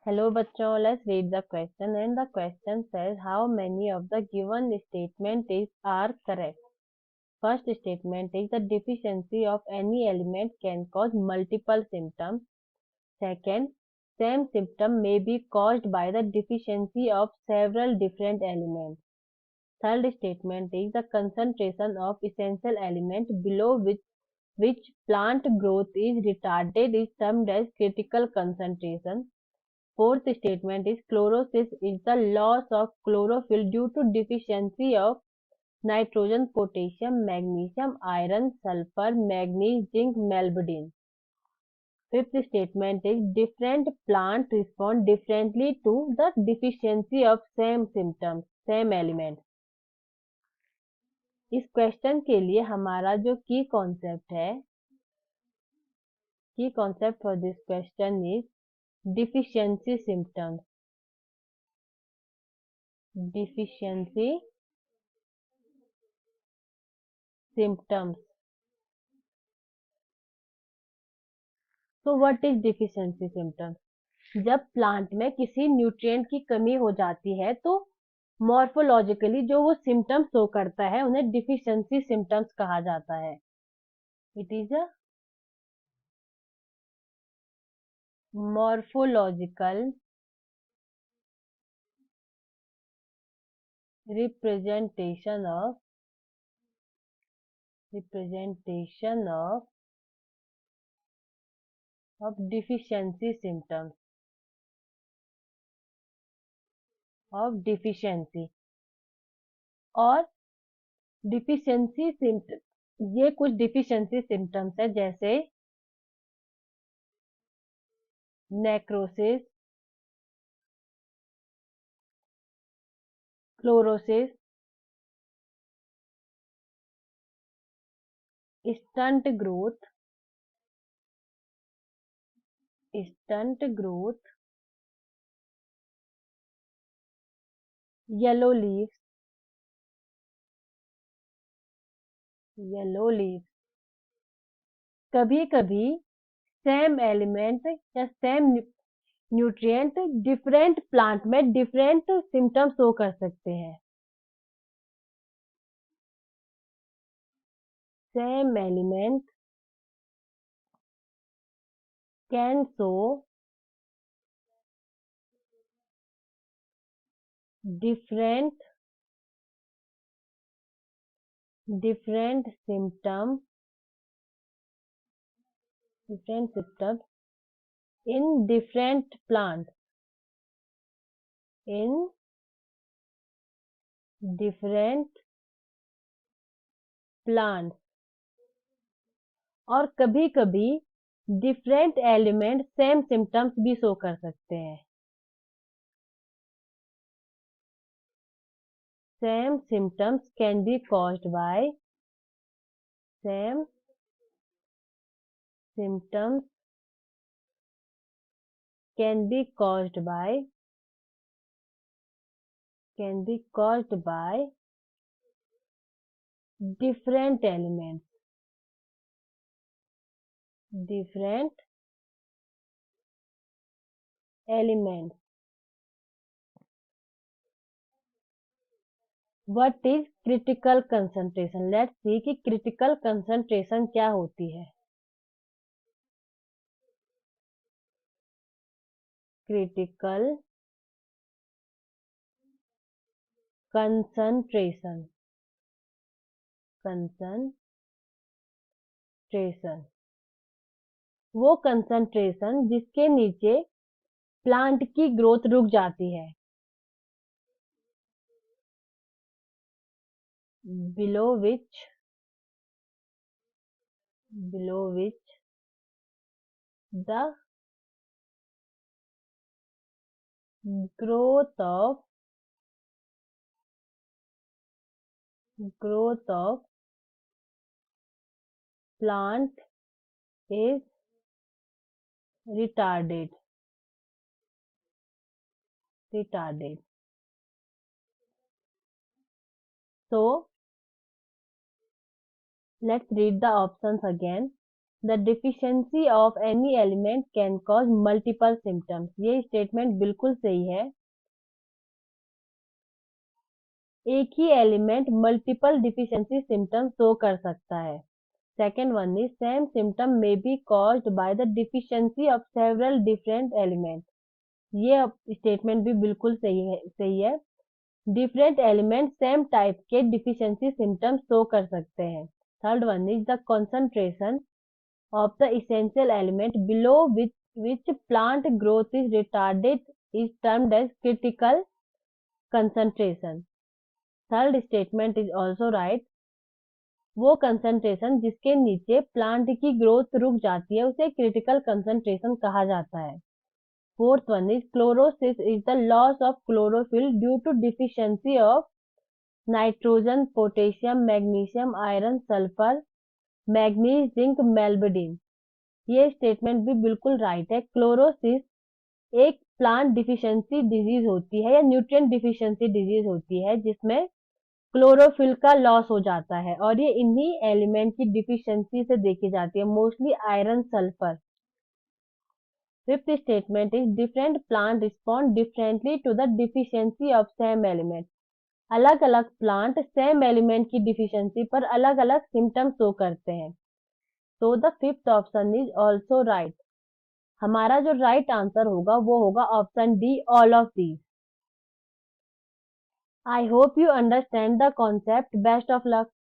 Hello बच्चों, let's read the question and the question says how many of the given statement are correct. First statement is the deficiency of any element can cause multiple symptoms. Second, same symptom may be caused by the deficiency of several different elements. Third statement is the concentration of essential element below which plant growth is retarded is termed as critical concentration. Fourth statement is chlorosis is the loss of chlorophyll due to deficiency of nitrogen, potassium, magnesium, iron, sulfur, manganese, zinc, molybdenum. Fifth statement is different plants respond differently to the deficiency of same symptoms, same element. इस question के लिए हमारा जो की concept for this question is deficiency symptoms. Deficiency symptoms. So what is deficiency symptoms? जब plant में किसी nutrient की कमी हो जाती है तो मॉर्फोलॉजिकली जो वो सिम्टम्स शो करता है उन्हें डिफिशियंसी सिम्टम्स कहा जाता है. It is a morphological representation of deficiency symptoms of deficiency. और डिफिशियंसी सिम्टम ये कुछ डिफिशियंसी सिम्टम्स है जैसे necrosis, chlorosis, stunt growth, yellow leaves. कभी कभी सेम एलिमेंट या सेम न्यूट्रिएंट डिफरेंट प्लांट में डिफरेंट सिम्टम्स शो कर सकते हैं. Same element can show different symptoms in different plants और कभी कभी डिफरेंट एलिमेंट सेम सिम्टम्स भी शो कर सकते हैं. Same symptoms can be caused by different elements. What is critical concentration? Let's see कि critical concentration क्या होती है. Critical concentration वो कंसंट्रेशन जिसके नीचे प्लांट की ग्रोथ रुक जाती है. below which the growth of plant is retarded. So let's read the options again. The deficiency of any element can cause multiple symptoms. ये स्टेटमेंट बिल्कुल सही है। एक ही element multiple deficiency symptoms show कर सकता है। Second one is same symptom may be caused by the deficiency of several different element. ये स्टेटमेंट भी बिल्कुल सही है। डिफरेंट एलिमेंट सेम टाइप के डिफिशियंसी सिम्टम्स शो कर सकते हैं। Third one is the concentration of the essential element below which plant growth is retarded is termed as critical concentration. Third statement is also right. वो concentration जिसके नीचे plant की growth रुक जाती है उसे क्रिटिकल कंसंट्रेशन कहा जाता है। Fourth one is chlorosis is the loss of chlorophyll due to deficiency of nitrogen, potassium, magnesium, iron, sulphur, manganese, zinc, molybdenum. ये स्टेटमेंट भी बिल्कुल राइट है। क्लोरोसिस एक प्लांट डिफिशियंसी डिजीज होती है या न्यूट्रिएंट डिफिशियंसी डिजीज होती है जिसमें क्लोरोफिल का लॉस हो जाता है और ये इन्हीं एलिमेंट की डिफिशियंसी से देखी जाती है, mostly iron, sulphur. Fifth statement is different plant respond differently to the deficiency of same element. अलग अलग प्लांट सेम एलिमेंट की डिफिशियंसी पर अलग अलग सिम्टम्स शो करते हैं। तो the fifth option is also right. हमारा जो राइट आंसर होगा वो होगा option D, all of these. I hope you understand the concept. Best of luck.